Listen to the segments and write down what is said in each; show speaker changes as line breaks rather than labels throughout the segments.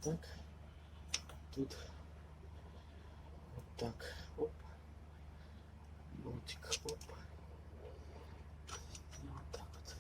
так. Тут вот так. Оп. Болтик. Оп. И вот так вот.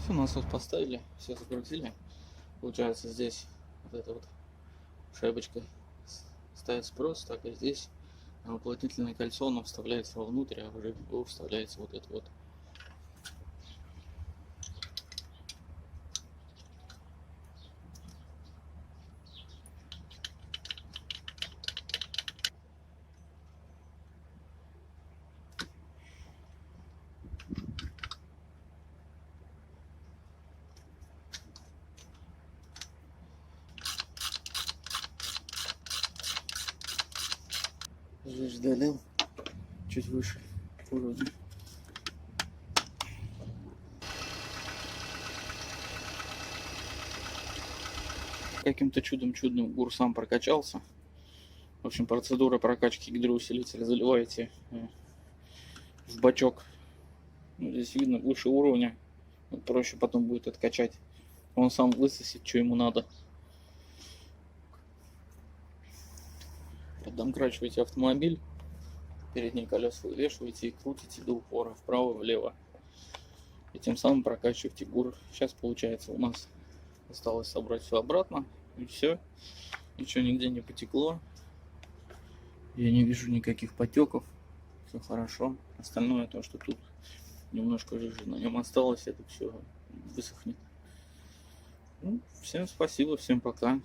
Все, нас вот поставили, все закрутили. Получается, здесь вот эта вот шайбочка ставится просто, так и здесь уплотнительное кольцо, оно вставляется вовнутрь, а уже в него вставляется вот это вот. Здесь долил чуть выше уровня. Каким-то чудом бур сам прокачался. В общем, процедура прокачки гидроусилителя: заливаете в бачок. Ну, здесь видно выше уровня. Проще потом будет откачать. Он сам высосет, что ему надо. Поддомкрачиваете автомобиль, передние колеса вывешиваете и крутите до упора, вправо-влево. И тем самым прокачиваете бур. Сейчас получается у нас осталось собрать все обратно. И все. Ничего нигде не потекло. Я не вижу никаких потеков. Все хорошо. Остальное то, что тут немножко жижи на нем осталось, это все высохнет. Ну, всем спасибо, всем пока.